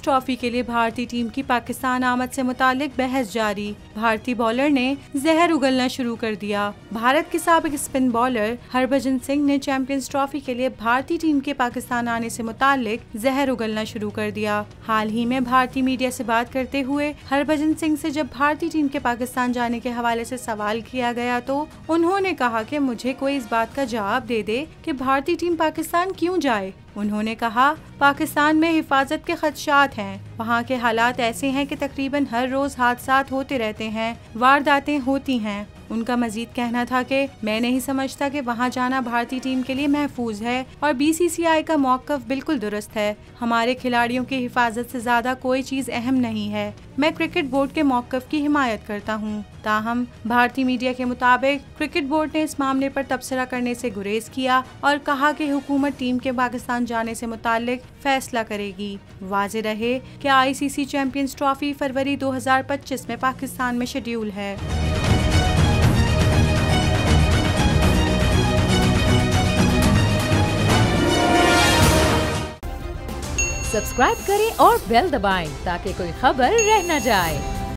Champions trophy के लिए भारतीय टीम की पाकिस्तान आमद से मुतालिक बहस जारी। भारतीय बॉलर ने जहर उगलना शुरू कर दिया। भारत के साबिक स्पिन बॉलर हरभजन सिंह ने चैंपियंस ट्रॉफी के लिए भारतीय टीम के पाकिस्तान आने से मुतालिक जहर उगलना शुरू कर दिया। हाल ही में भारतीय मीडिया से बात करते हुए हरभजन सिंह से जब भारतीय टीम के पाकिस्तान जाने के हवाले से सवाल किया गया तो उन्होंने कहा कि मुझे कोई इस बात का जवाब दे दे कि भारतीय टीम पाकिस्तान क्यों जाए। उन्होंने कहा, पाकिस्तान में हिफाजत के खदशात हैं। वहाँ के हालात ऐसे हैं कि तकरीबन हर रोज हादसात होते रहते हैं, वारदातें होती हैं। उनका मजीद कहना था कि मैं नहीं समझता कि वहाँ जाना भारतीय टीम के लिए महफूज है और BCCI का मौक़िफ़ बिल्कुल दुरुस्त है। हमारे खिलाड़ियों की हिफाजत से ज़्यादा कोई चीज़ अहम नहीं है। मैं क्रिकेट बोर्ड के मौक़िफ़ की हिमायत करता हूँ। ताहम भारतीय मीडिया के मुताबिक क्रिकेट बोर्ड ने इस मामले पर तबसरा करने से गुरेज किया और कहा कि हुकूमत टीम के पाकिस्तान जाने से मुतालिक फैसला करेगी। वाज़ेह रहे कि ICC चैंपियंस ट्रॉफी फरवरी 2025 में पाकिस्तान में शेड्यूल है। सब्सक्राइब करें और बेल दबाएं ताकि कोई खबर रह न जाए।